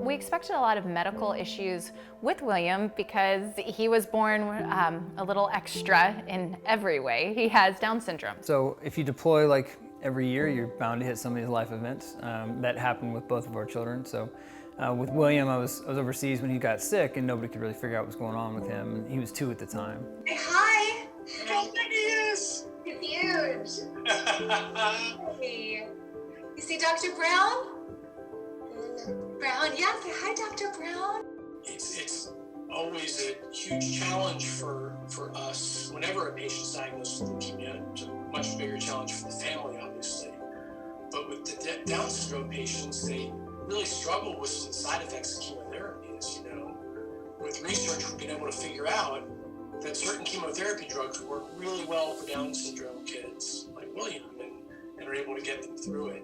We expected a lot of medical issues with William because he was born a little extra in every way. He has Down syndrome. So if you deploy like every year, you're bound to hit some of these life events. That happened with both of our children. So with William, I was overseas when he got sick and nobody could really figure out what was going on with him. He was 2 at the time. Hey, hi! How big is? Huge! Hey. You see Dr. Brown? Brown, yeah, say hi, Dr. Brown. It's always a huge challenge for us whenever a patient's diagnosed with leukemia. It's a much bigger challenge for the family, obviously. But with the Down syndrome patients, they really struggle with some side effects of chemotherapy. As you know, with research, we've been able to figure out that certain chemotherapy drugs work really well for Down syndrome kids like William and are able to get them through it.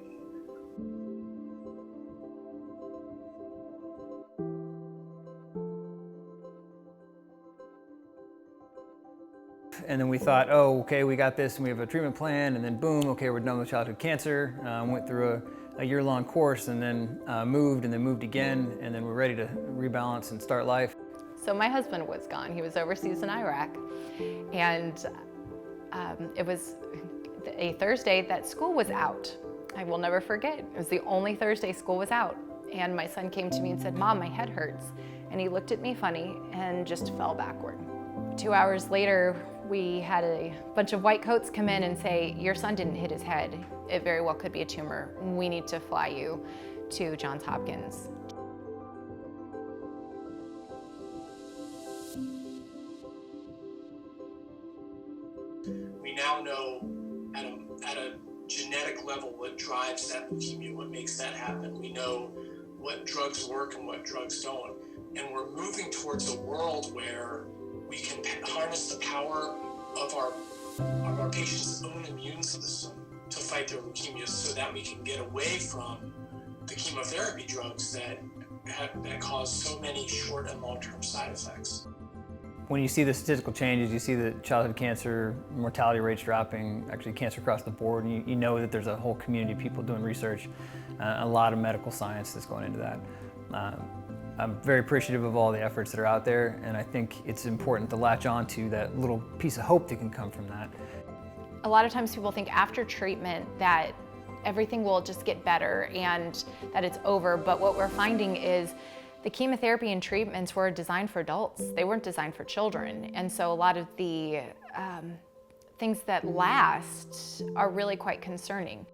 And then we thought, oh, okay, we got this and we have a treatment plan, and then boom, okay, we're done with childhood cancer. Went through a year-long course and then moved again, and then we're ready to rebalance and start life. So my husband was gone. He was overseas in Iraq. And it was a Thursday that school was out. I will never forget. It was the only Thursday school was out. And my son came to me and said, "Mom, my head hurts." And he looked at me funny and just fell backward. 2 hours later, we had a bunch of white coats come in and say, "Your son didn't hit his head. It very well could be a tumor. We need to fly you to Johns Hopkins." We now know at a genetic level what drives that leukemia, what makes that happen. We know what drugs work and what drugs don't. And we're moving towards a world where we can harness the power of our patient's own immune system to fight their leukemia so that we can get away from the chemotherapy drugs that cause so many short and long-term side effects. When you see the statistical changes, you see the childhood cancer mortality rates dropping, actually cancer across the board, and you know that there's a whole community of people doing research, a lot of medical science that's going into that. I'm very appreciative of all the efforts that are out there, and I think it's important to latch on to that little piece of hope that can come from that. A lot of times people think after treatment that everything will just get better and that it's over, but what we're finding is the chemotherapy and treatments were designed for adults. They weren't designed for children. And so a lot of the things that last are really quite concerning.